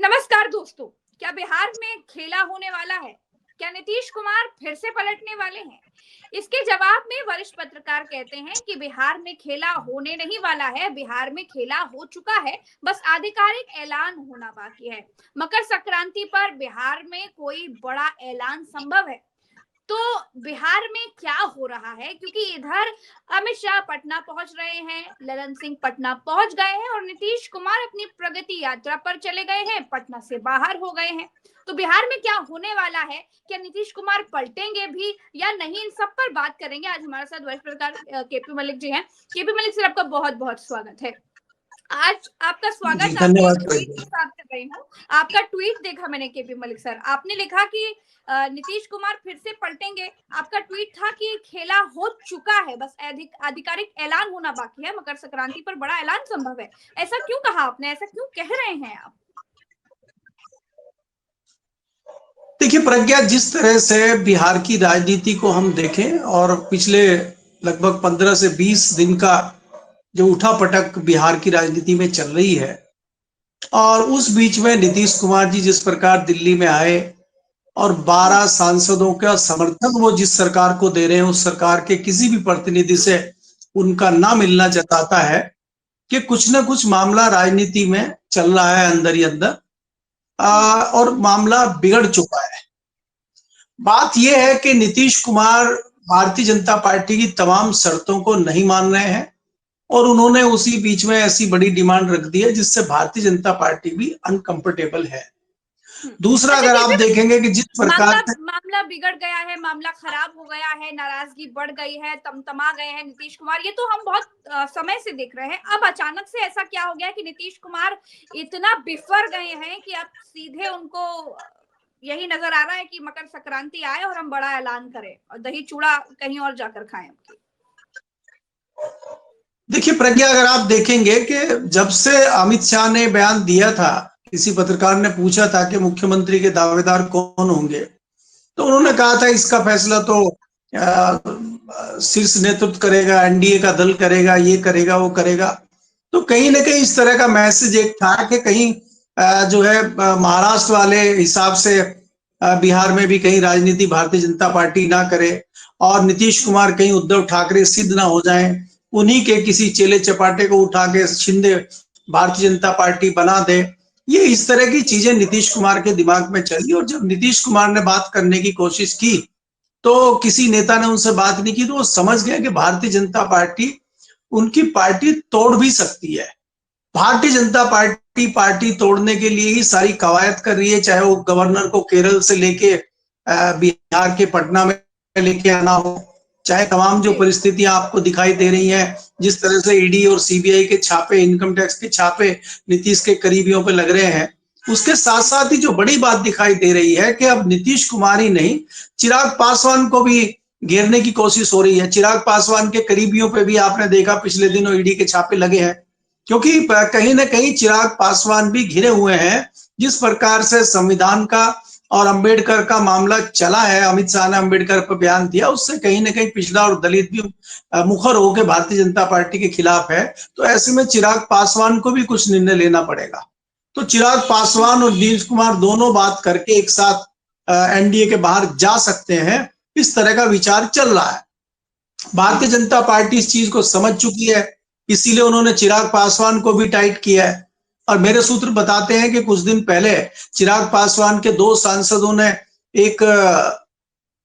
नमस्कार दोस्तों, क्या बिहार में खेला होने वाला है? क्या नीतीश कुमार फिर से पलटने वाले हैं? इसके जवाब में वरिष्ठ पत्रकार कहते हैं कि बिहार में खेला होने नहीं वाला है, बिहार में खेला हो चुका है, बस आधिकारिक ऐलान होना बाकी है। मकर संक्रांति पर बिहार में कोई बड़ा ऐलान संभव है। तो बिहार में क्या हो रहा है, क्योंकि इधर अमित शाह पटना पहुंच रहे हैं, ललन सिंह पटना पहुंच गए हैं और नीतीश कुमार अपनी प्रगति यात्रा पर चले गए हैं, पटना से बाहर हो गए हैं। तो बिहार में क्या होने वाला है, क्या नीतीश कुमार पलटेंगे भी या नहीं, इन सब पर बात करेंगे। आज हमारे साथ वरिष्ठ पत्रकार केपी मलिक जी हैं। केपी मलिक सर, आपका बहुत बहुत स्वागत है। आज आपका जी स्वागत आपके धन्यवाद। ट्वीट के साथ कर रही हूँ। आपका ट्वीट देखा मैंने केपी मलिक सर, आपने लिखा कि नीतीश कुमार फिर से पलटेंगे। आपका ट्वीट था कि खेला हो चुका है, बस आधिकारिक ऐलान होना बाकी है, मकर संक्रांति पर बड़ा ऐलान संभव है। ऐसा क्यों कहा आपने, ऐसा क्यों कह रहे हैं आप? देखिए प्रज्ञा, जिस तरह से बिहार की राजनीति को हम देखें और पिछले लगभग 15 से 20 दिन का जो उठापटक बिहार की राजनीति में चल रही है, और उस बीच में नीतीश कुमार जी जिस प्रकार दिल्ली में आए और 12 सांसदों का समर्थन वो जिस सरकार को दे रहे हैं, उस सरकार के किसी भी प्रतिनिधि से उनका ना मिलना जताता है कि कुछ ना कुछ मामला राजनीति में चल रहा है अंदर ही अंदर, और मामला बिगड़ चुका है। बात यह है कि नीतीश कुमार भारतीय जनता पार्टी की तमाम शर्तों को नहीं मान रहे हैं और उन्होंने उसी बीच में ऐसी बड़ी डिमांड रख दी है जिससे भारतीय जनता पार्टी भी अनकंफर्टेबल है। दूसरा, अच्छा, अगर आप देखेंगे कि जिस प्रकार से मामला बिगड़ गया है, मामला खराब हो गया है, नाराजगी बढ़ गई है, तमतमा गए हैं नीतीश कुमार, ये तो हम बहुत समय से देख रहे हैं। अब अचानक से ऐसा क्या हो गया कि नीतीश कुमार इतना बिफर गए हैं कि अब सीधे उनको यही नजर आ रहा है कि मकर संक्रांति आए और हम बड़ा ऐलान करें और दही चूड़ा कहीं और जाकर खाएं। देखिए प्रज्ञा, अगर आप देखेंगे कि जब से अमित शाह ने बयान दिया था, किसी पत्रकार ने पूछा था कि मुख्यमंत्री के दावेदार कौन होंगे, तो उन्होंने कहा था इसका फैसला तो शीर्ष नेतृत्व करेगा, एनडीए का दल करेगा, ये करेगा वो करेगा। तो कहीं ना कहीं इस तरह का मैसेज एक था कि कहीं जो है महाराष्ट्र वाले हिसाब से बिहार में भी कहीं राजनीति भारतीय जनता पार्टी ना करे और नीतीश कुमार कहीं उद्धव ठाकरे सिद्ध ना हो जाएं, उन्हीं के किसी चेले चपाटे को उठा के शिंदे भारतीय जनता पार्टी बना दे। ये इस तरह की चीजें नीतीश कुमार के दिमाग में चली और जब नीतीश कुमार ने बात करने की कोशिश की तो किसी नेता ने उनसे बात नहीं की, तो वो समझ गए कि भारतीय जनता पार्टी उनकी पार्टी तोड़ भी सकती है। भारतीय जनता पार्टी तोड़ने के लिए ही सारी कवायद कर रही है, चाहे वो गवर्नर को केरल से लेके बिहार के पटना में लेके आना हो, चाहे तमाम जो परिस्थितियां आपको दिखाई दे रही हैं, जिस तरह से ईडी और सीबीआई के छापे, इनकम टैक्स के छापे नीतीश के करीबियों पे लग रहे हैं। उसके साथ साथ ही जो बड़ी बात दिखाई दे रही है कि अब नीतीश कुमार ही नहीं, चिराग पासवान को भी घेरने की कोशिश हो रही है। चिराग पासवान के करीबियों पे भी आपने देखा पिछले दिनों ईडी के छापे लगे हैं, क्योंकि कहीं ना कहीं चिराग पासवान भी घिरे हुए हैं। जिस प्रकार से संविधान का और अंबेडकर का मामला चला है, अमित शाह ने अंबेडकर पर बयान दिया, उससे कहीं ना कहीं पिछड़ा और दलित भी मुखर होकर भारतीय जनता पार्टी के खिलाफ है। तो ऐसे में चिराग पासवान को भी कुछ निर्णय लेना पड़ेगा। तो चिराग पासवान और नीतीश कुमार दोनों बात करके एक साथ एनडीए के बाहर जा सकते हैं, इस तरह का विचार चल रहा है। भारतीय जनता पार्टी इस चीज को समझ चुकी है, इसीलिए उन्होंने चिराग पासवान को भी टाइट किया है। और मेरे सूत्र बताते हैं कि कुछ दिन पहले चिराग पासवान के 2 सांसदों ने एक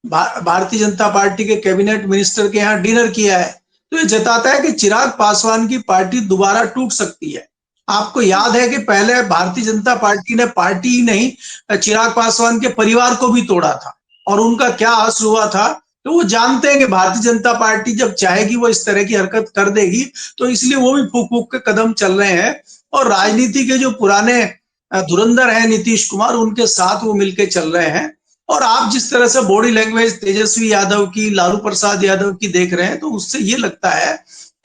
भारतीय जनता पार्टी के कैबिनेट मिनिस्टर के यहाँ डिनर किया है। तो ये जताता है कि चिराग पासवान की पार्टी दोबारा टूट सकती है। आपको याद है कि पहले भारतीय जनता पार्टी ने पार्टी ही नहीं, चिराग पासवान के परिवार को भी तोड़ा था और उनका क्या असर हुआ था। तो वो जानते हैं कि भारतीय जनता पार्टी जब चाहेगी वो इस तरह की हरकत कर देगी, तो इसलिए वो भी फूक फूक के कदम चल रहे हैं। और राजनीति के जो पुराने धुरंधर हैं नीतीश कुमार, उनके साथ वो मिलकर चल रहे हैं। और आप जिस तरह से बॉडी लैंग्वेज तेजस्वी यादव की, लालू प्रसाद यादव की देख रहे हैं, तो उससे ये लगता है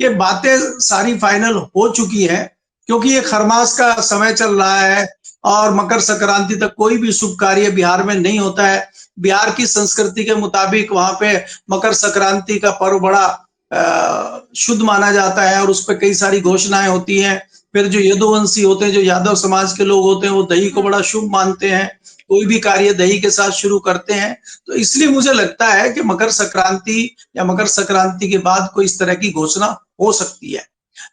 कि बातें सारी फाइनल हो चुकी हैं, क्योंकि ये खरमास का समय चल रहा है और मकर संक्रांति तक कोई भी शुभ कार्य बिहार में नहीं होता है। बिहार की संस्कृति के मुताबिक वहां पे मकर संक्रांति का पर्व बड़ा शुद्ध माना जाता है और उस पर कई सारी घोषणाएं होती हैं। फिर जो यदुवंशी होते हैं, जो यादव समाज के लोग होते हैं, वो दही को बड़ा शुभ मानते हैं, कोई भी कार्य दही के साथ शुरू करते हैं। तो इसलिए मुझे लगता है कि मकर संक्रांति या मकर संक्रांति के बाद कोई इस तरह की घोषणा हो सकती है।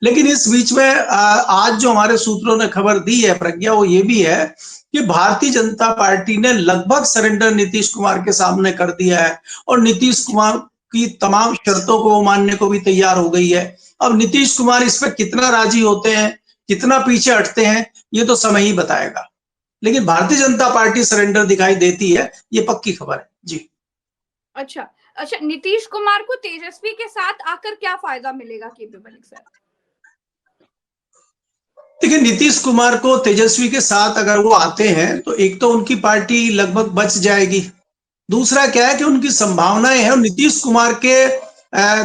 लेकिन इस बीच में आज जो हमारे सूत्रों ने खबर दी है प्रज्ञा, वो ये भी है कि भारतीय जनता पार्टी ने लगभग सरेंडर नीतीश कुमार के सामने कर दिया है और नीतीश कुमार की तमाम शर्तों को मानने को भी तैयार हो गई है। अब नीतीश कुमार इस पे कितना राजी होते हैं, कितना पीछे हटते हैं, ये तो समय ही बताएगा। लेकिन भारतीय जनता पार्टी सरेंडर दिखाई देती है, ये पक्की खबर है जी। अच्छा अच्छा, नीतीश कुमार को तेजस्वी के साथ आकर क्या फायदा मिलेगा केपी मलिक सर? देखिए, नीतीश कुमार को तेजस्वी के साथ अगर वो आते हैं तो एक तो उनकी पार्टी लगभग बच जाएगी। दूसरा क्या है कि उनकी संभावनाएं हैं, और नीतीश कुमार के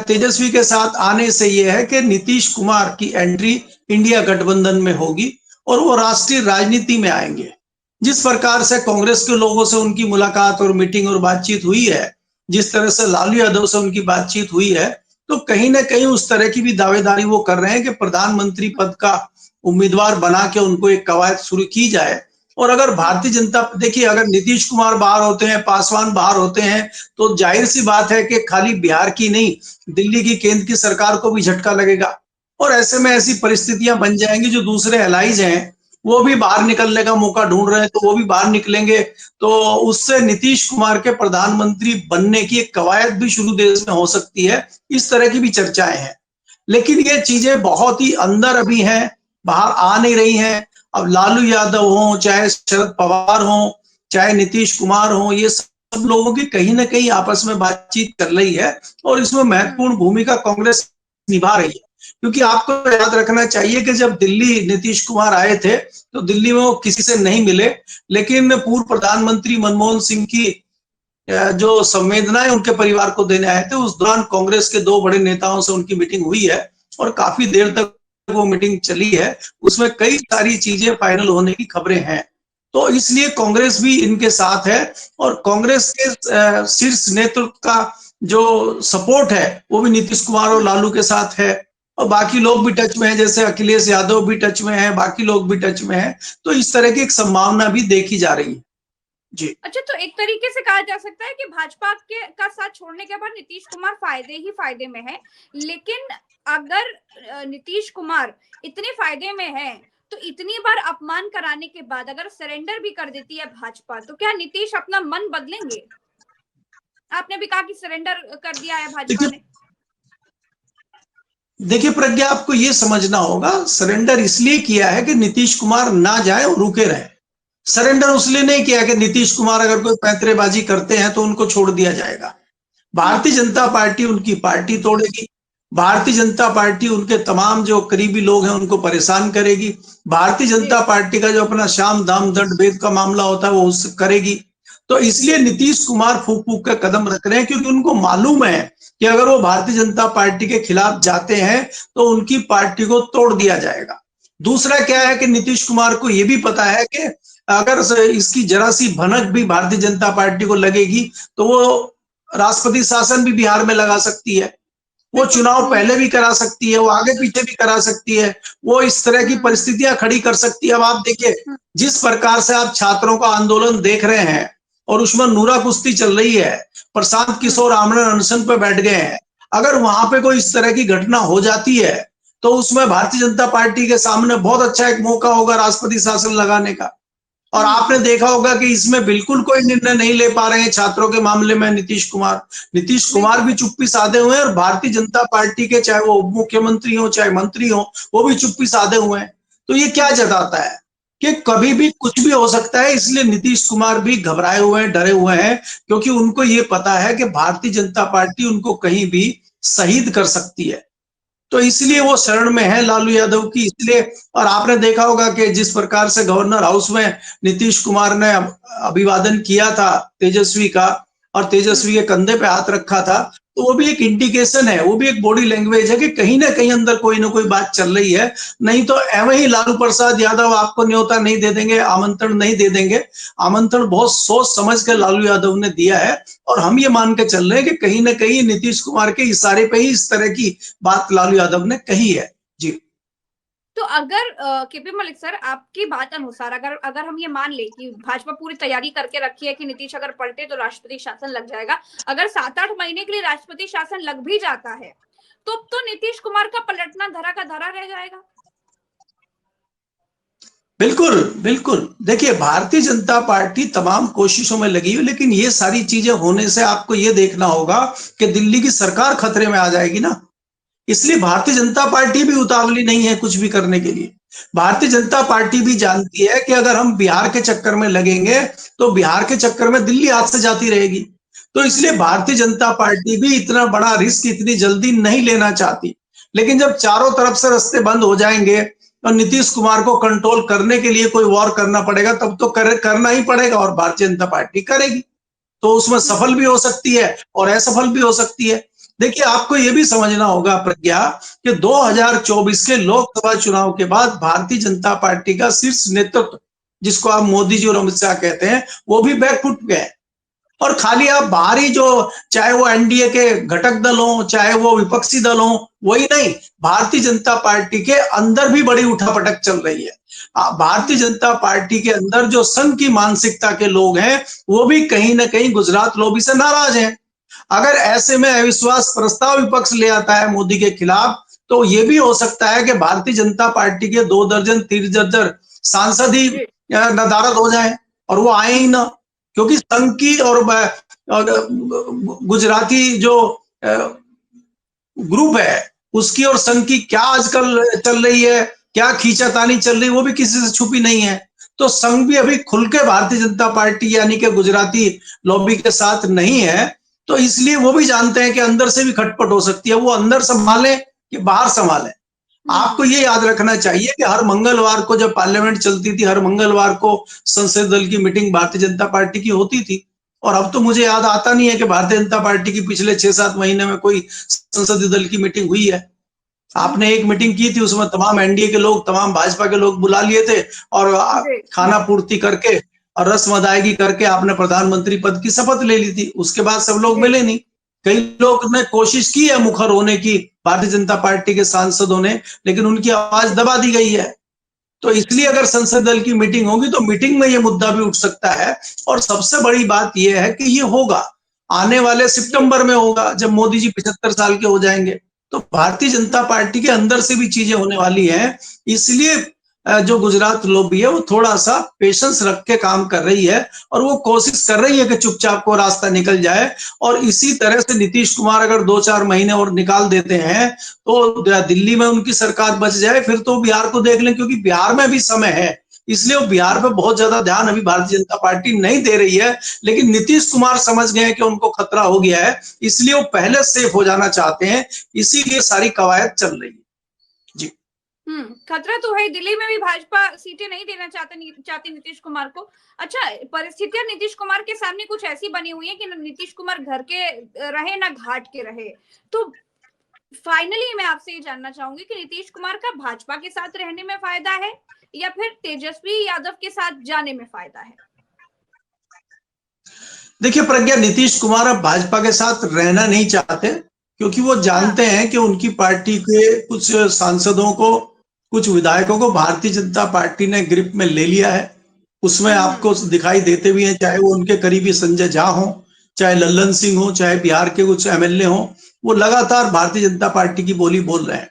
तेजस्वी के साथ आने से यह है कि नीतीश कुमार की एंट्री इंडिया गठबंधन में होगी और वो राष्ट्रीय राजनीति में आएंगे। जिस प्रकार से कांग्रेस के लोगों से उनकी मुलाकात और मीटिंग और बातचीत हुई है, जिस तरह से लालू यादव से उनकी बातचीत हुई है, तो कहीं ना कहीं उस तरह की भी दावेदारी वो कर रहे हैं कि प्रधानमंत्री पद का उम्मीदवार बना के उनको एक कवायद शुरू की जाए। और अगर भारतीय जनता, देखिए, अगर नीतीश कुमार बाहर होते हैं, पासवान बाहर होते हैं, तो जाहिर सी बात है कि खाली बिहार की नहीं, दिल्ली की केंद्र की सरकार को भी झटका लगेगा और ऐसे में ऐसी परिस्थितियां बन जाएंगी, जो दूसरे एलाइज हैं वो भी बाहर निकलने का मौका ढूंढ रहे हैं, तो वो भी बाहर निकलेंगे। तो उससे नीतीश कुमार के प्रधानमंत्री बनने की एक कवायद भी शुरू देश में हो सकती है। इस तरह की भी चर्चाएं हैं, लेकिन ये चीजें बहुत ही अंदर अभी हैं, बाहर आ नहीं रही हैं। अब लालू यादव हो, चाहे शरद पवार हो, चाहे नीतीश कुमार हो, ये सब लोगों की कहीं ना कहीं आपस में बातचीत चल रही है और इसमें महत्वपूर्ण भूमिका कांग्रेस निभा रही है। क्योंकि आपको याद रखना चाहिए कि जब दिल्ली नीतीश कुमार आए थे तो दिल्ली में वो किसी से नहीं मिले, लेकिन पूर्व प्रधानमंत्री मनमोहन सिंह की जो संवेदनाएं उनके परिवार को देने आए थे, उस दौरान कांग्रेस के दो बड़े नेताओं से उनकी मीटिंग हुई है और काफी देर तक वो मीटिंग चली है। उसमें कई सारी चीजें फाइनल होने की खबरें हैं, तो इसलिए कांग्रेस भी इनके साथ है और कांग्रेस के शीर्ष नेतृत्व का जो सपोर्ट है वो भी नीतीश कुमार और लालू के साथ है और बाकी लोग भी टच में है, जैसे अखिलेश यादव भी टच में है, बाकी लोग भी टच में है। तो इस तरह की एक संभावना भी देखी जा रही है जी। अच्छा, तो एक तरीके से कहा जा सकता है कि भाजपा के का साथ छोड़ने के बाद नीतीश कुमार फायदे ही फायदे में है। लेकिन अगर नीतीश कुमार इतने फायदे में है तो इतनी बार अपमान कराने के बाद अगर सरेंडर भी कर देती है भाजपा, तो क्या नीतीश अपना मन बदलेंगे? आपने भी कहा कि सरेंडर कर दिया है भाजपा ने। देखिए प्रज्ञा, आपको ये समझना होगा, सरेंडर इसलिए किया है कि नीतीश कुमार ना जाए और रुके रहे। सरेंडर इसलिए नहीं किया कि नीतीश कुमार अगर कोई पैंतरेबाजी करते हैं तो उनको छोड़ दिया जाएगा। भारतीय जनता पार्टी उनकी पार्टी तोड़ेगी, भारतीय जनता पार्टी उनके तमाम जो करीबी लोग हैं उनको परेशान करेगी, भारतीय जनता पार्टी का जो अपना शाम दाम दंड भेद का मामला होता है वो उससे करेगी। तो इसलिए नीतीश कुमार फूक फूक का कदम रख रहे हैं, क्योंकि उनको मालूम है कि अगर वो भारतीय जनता पार्टी के खिलाफ जाते हैं तो उनकी पार्टी को तोड़ दिया जाएगा। दूसरा क्या है कि नीतीश कुमार को यह भी पता है कि अगर इसकी जरा सी भनक भी भारतीय जनता पार्टी को लगेगी तो वो राष्ट्रपति शासन भी बिहार में लगा सकती है, वो चुनाव पहले भी करा सकती है, वो आगे पीछे भी करा सकती है, वो इस तरह की परिस्थितियां खड़ी कर सकती है। अब आप देखिए, जिस प्रकार से आप छात्रों का आंदोलन देख रहे हैं और उसमें नूरा कुश्ती चल रही है, प्रशांत किशोर आमरण अनशन पर बैठ गए हैं, अगर वहां पे कोई इस तरह की घटना हो जाती है तो उसमें भारतीय जनता पार्टी के सामने बहुत अच्छा एक मौका होगा राष्ट्रपति शासन लगाने का। और आपने देखा होगा कि इसमें बिल्कुल कोई निर्णय नहीं ले पा रहे हैं छात्रों के मामले में नीतीश कुमार भी चुप्पी साधे हुए हैं और भारतीय जनता पार्टी के चाहे वो उप मुख्यमंत्री हो चाहे मंत्री हो वो भी चुप्पी साधे हुए हैं। तो ये क्या जताता है कि कभी भी कुछ भी हो सकता है, इसलिए नीतीश कुमार भी घबराए हुए हैं, डरे हुए हैं, क्योंकि उनको ये पता है कि भारतीय जनता पार्टी उनको कहीं भी शहीद कर सकती है। तो इसलिए वो शरण में है लालू यादव की, इसलिए। और आपने देखा होगा कि जिस प्रकार से गवर्नर हाउस में नीतीश कुमार ने अभिवादन किया था तेजस्वी का और तेजस्वी के कंधे पे हाथ रखा था, तो वो भी एक इंडिकेशन है, वो भी एक बॉडी लैंग्वेज है कि कहीं ना कहीं अंदर कोई ना कोई बात चल रही है। नहीं तो एवं ही लालू प्रसाद यादव आपको न्योता नहीं दे देंगे, आमंत्रण नहीं दे देंगे। आमंत्रण बहुत सोच समझ कर लालू यादव ने दिया है और हम ये मान के चल रहे हैं कि कहीं ना कहीं नीतीश कुमार के इशारे पे ही इस तरह की बात लालू यादव ने कही है जी। तो अगर केपी मलिक सर, आपकी बात अनुसार अगर अगर हम ये मान ले कि भाजपा पूरी तैयारी करके रखी है कि नीतीश अगर पलटे तो राष्ट्रपति शासन लग जाएगा, अगर 7-8 महीने के लिए राष्ट्रपति शासन लग भी जाता है तो नीतीश कुमार का पलटना धरा का धरा रह जाएगा। बिल्कुल बिल्कुल। देखिए, भारतीय जनता पार्टी तमाम कोशिशों में लगी हुई, लेकिन ये सारी चीजें होने से आपको ये देखना होगा कि दिल्ली की सरकार खतरे में आ जाएगी ना। इसलिए भारतीय जनता पार्टी भी उतावली नहीं है कुछ भी करने के लिए। भारतीय जनता पार्टी भी जानती है कि अगर हम बिहार के चक्कर में लगेंगे तो बिहार के चक्कर में दिल्ली हाथ से जाती रहेगी। तो इसलिए भारतीय जनता पार्टी भी इतना बड़ा रिस्क इतनी जल्दी नहीं लेना चाहती। लेकिन जब चारों तरफ से रास्ते बंद हो जाएंगे और नीतीश कुमार को कंट्रोल करने के लिए कोई वॉर करना पड़ेगा, तब तो करना ही पड़ेगा और भारतीय जनता पार्टी करेगी। तो उसमें सफल भी हो सकती है और असफल भी हो सकती है। देखिए, आपको यह भी समझना होगा प्रज्ञा कि 2024 के लोकसभा चुनाव के बाद भारतीय जनता पार्टी का शीर्ष नेतृत्व, जिसको आप मोदी जी और अमित शाह कहते हैं, वो भी बैकफुट पे है। और खाली आप बाहरी जो, चाहे वो एनडीए के घटक दल हो, चाहे वो विपक्षी दल हो, वही नहीं, भारतीय जनता पार्टी के अंदर भी बड़ी उठापटक चल रही है। भारतीय जनता पार्टी के अंदर जो संघ की मानसिकता के लोग हैं, वो भी कहीं ना कहीं गुजरात लॉबी से नाराज हैं। अगर ऐसे में अविश्वास प्रस्ताव विपक्ष ले आता है मोदी के खिलाफ, तो ये भी हो सकता है कि भारतीय जनता पार्टी के 2 दर्जन 3 दर्जन सांसद ही नदारद हो जाए और वो आए ही ना। क्योंकि संघ की और गुजराती जो ग्रुप है उसकी और संघ की क्या आजकल चल रही है, क्या खींचातानी चल रही है, वो भी किसी से छुपी नहीं है। तो संघ भी अभी खुल के भारतीय जनता पार्टी यानी कि गुजराती लॉबी के साथ नहीं है। तो इसलिए वो भी जानते हैं कि अंदर से भी खटपट हो सकती है, वो अंदर संभाले कि बाहर संभाले। आपको ये याद रखना चाहिए कि हर मंगलवार को जब पार्लियामेंट चलती थी, हर मंगलवार को संसदीय दल की मीटिंग भारतीय जनता पार्टी की होती थी। और अब तो मुझे याद आता नहीं है कि भारतीय जनता पार्टी की पिछले 6-7 महीने में कोई संसदीय दल की मीटिंग हुई है। आपने एक मीटिंग की थी, उसमें तमाम एनडीए के लोग, तमाम भाजपा के लोग बुला लिए थे और खाना पूर्ति करके और रस्म अदायगी करके आपने प्रधानमंत्री पद की शपथ ले ली थी। उसके बाद सब लोग मिले नहीं। कई लोग ने कोशिश की है मुखर होने की भारतीय जनता पार्टी के सांसदों ने, लेकिन उनकी आवाज दबा दी गई है। तो इसलिए अगर संसद दल की मीटिंग होगी तो मीटिंग में ये मुद्दा भी उठ सकता है। और सबसे बड़ी बात यह है कि ये होगा आने वाले सितंबर में होगा, जब मोदी जी 75 साल के हो जाएंगे। तो भारतीय जनता पार्टी के अंदर से भी चीजें होने वाली हैं। इसलिए जो गुजरात लॉबी है वो थोड़ा सा पेशेंस रख के काम कर रही है और वो कोशिश कर रही है कि चुपचाप को रास्ता निकल जाए। और इसी तरह से नीतीश कुमार अगर 2-4 महीने और निकाल देते हैं तो दिल्ली में उनकी सरकार बच जाए, फिर तो बिहार को देख लें, क्योंकि बिहार में भी समय है। इसलिए वो बिहार पे बहुत ज्यादा ध्यान अभी भारतीय जनता पार्टी नहीं दे रही है। लेकिन नीतीश कुमार समझ गए कि उनको खतरा हो गया है, इसलिए वो पहले सेफ हो जाना चाहते हैं, इसीलिए सारी कवायद चल रही है। जी खतरा तो है। दिल्ली में भी भाजपा सीटें नहीं देना चाहती नीतीश कुमार को। अच्छा, परिस्थितियां नीतीश कुमार के सामने कुछ ऐसी बनी हुई है कि नीतीश कुमार घर के रहे ना घाट के रहे। तो फाइनली मैं आपसे ये जानना चाहूंगी कि नीतीश कुमार का भाजपा के साथ रहने में फायदा है या फिर तेजस्वी यादव के साथ जाने में फायदा है? देखिए प्रज्ञा, नीतीश कुमार अब भाजपा के साथ रहना नहीं चाहते, क्योंकि वो जानते हैं कि उनकी पार्टी के कुछ सांसदों को, कुछ विधायकों को भारतीय जनता पार्टी ने ग्रिप में ले लिया है। उसमें आपको दिखाई देते भी हैं, चाहे वो उनके करीबी संजय झा हो, चाहे लल्लन सिंह हो, चाहे बिहार के कुछ एमएलए हो, वो लगातार भारतीय जनता पार्टी की बोली बोल रहे हैं।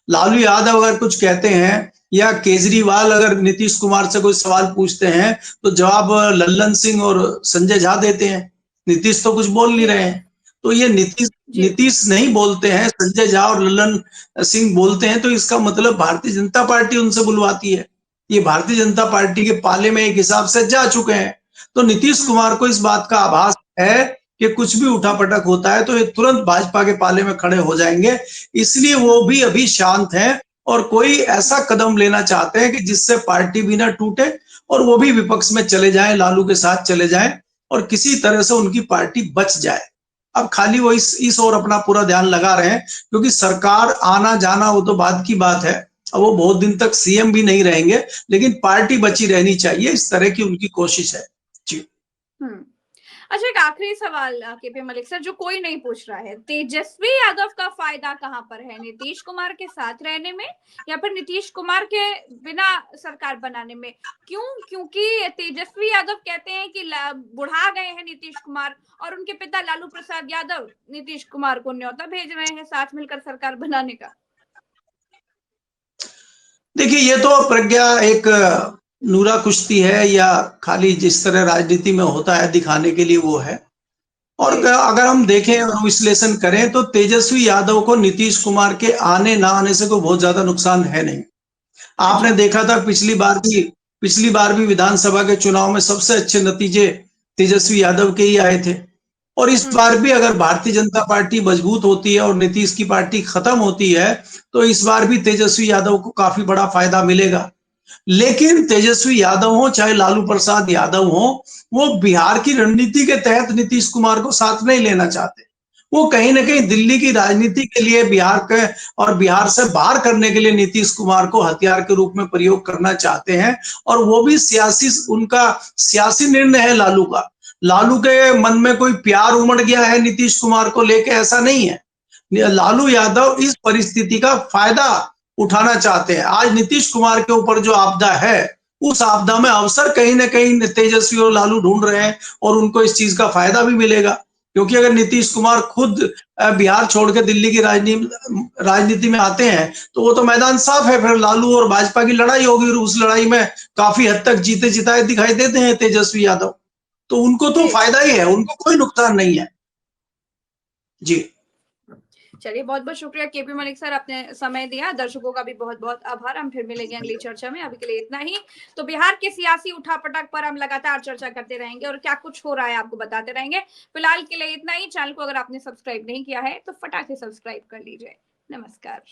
लालू यादव अगर कुछ कहते हैं या केजरीवाल अगर नीतीश कुमार से कोई सवाल पूछते हैं तो जवाब लल्लन सिंह और संजय झा देते हैं। नीतीश तो कुछ बोल नहीं रहे हैं। तो ये नीतीश नहीं बोलते हैं, संजय झा और लल्लन सिंह बोलते हैं, तो इसका मतलब भारतीय जनता पार्टी उनसे बुलवाती है। ये भारतीय जनता पार्टी के पाले में एक हिसाब से जा चुके हैं। तो नीतीश कुमार को इस बात का आभास है कि कुछ भी उठापटक होता है तो ये तुरंत भाजपा के पाले में खड़े हो जाएंगे। इसलिए वो भी अभी शांत हैं और कोई ऐसा कदम लेना चाहते हैं कि जिससे पार्टी भी ना टूटे और वो भी विपक्ष में चले जाएं, लालू के साथ चले जाएं और किसी तरह से उनकी पार्टी बच जाए। अब खाली वो इस ओर अपना पूरा ध्यान लगा रहे हैं, क्योंकि सरकार आना जाना वो तो बाद की बात है। अब वो बहुत दिन तक सीएम भी नहीं रहेंगे, लेकिन पार्टी बची रहनी चाहिए, इस तरह की उनकी कोशिश है। जी अच्छा, एक आखिरी सवाल केपी मलिक सर, जो कोई नहीं पूछ रहा है, तेजस्वी यादव का फायदा कहां पर है, नीतीश कुमार के साथ रहने में या फिर नीतीश कुमार के बिना सरकार बनाने में? क्यों? क्योंकि तेजस्वी यादव कहते हैं कि बुढ़ा गए हैं नीतीश कुमार, और उनके पिता लालू प्रसाद यादव नीतीश कुमार को न्योता भेज रहे हैं साथ मिलकर सरकार बनाने का। देखिए, ये तो प्रज्ञा एक नूरा कुश्ती है, या खाली जिस तरह राजनीति में होता है दिखाने के लिए वो है। और अगर हम देखें और विश्लेषण करें तो तेजस्वी यादव को नीतीश कुमार के आने ना आने से कोई बहुत ज्यादा नुकसान है नहीं। आपने देखा था पिछली बार भी विधानसभा के चुनाव में सबसे अच्छे नतीजे तेजस्वी यादव के ही आए थे। और इस बार भी अगर भारतीय जनता पार्टी मजबूत होती है और नीतीश की पार्टी खत्म होती है तो इस बार भी तेजस्वी यादव को काफी बड़ा फायदा मिलेगा। लेकिन तेजस्वी यादव हो चाहे लालू प्रसाद यादव हो, वो बिहार की रणनीति के तहत नीतीश कुमार को साथ नहीं लेना चाहते। वो कहीं ना कहीं दिल्ली की राजनीति के लिए बिहार के और बिहार से बाहर करने के लिए नीतीश कुमार को हथियार के रूप में प्रयोग करना चाहते हैं। और वो भी उनका सियासी निर्णय है लालू का। लालू के मन में कोई प्यार उमड़ गया है नीतीश कुमार को लेके, ऐसा नहीं है। लालू यादव इस परिस्थिति का फायदा उठाना चाहते हैं। आज नीतीश कुमार के ऊपर जो आपदा है, उस आपदा में अवसर कहीं ना कहीं तेजस्वी और लालू ढूंढ रहे हैं, और उनको इस चीज का फायदा भी मिलेगा। क्योंकि अगर नीतीश कुमार खुद बिहार छोड़ के दिल्ली की राजनीति में आते हैं तो वो तो मैदान साफ है, फिर लालू और भाजपा की लड़ाई होगी, और उस लड़ाई में काफी हद तक जीते जिताए दिखाई देते हैं तेजस्वी यादव। तो उनको तो फायदा ही है, उनको कोई नुकसान नहीं है। जी चलिए, बहुत बहुत शुक्रिया केपी मलिक सर, आपने समय दिया। दर्शकों का भी बहुत बहुत आभार। हम फिर मिलेंगे अगली चर्चा में, अभी के लिए इतना ही। तो बिहार के सियासी उठापटक पर हम लगातार चर्चा करते रहेंगे और क्या कुछ हो रहा है आपको बताते रहेंगे। फिलहाल के लिए इतना ही। चैनल को अगर आपने सब्सक्राइब नहीं किया है तो फटाक से सब्सक्राइब कर लीजिए। नमस्कार।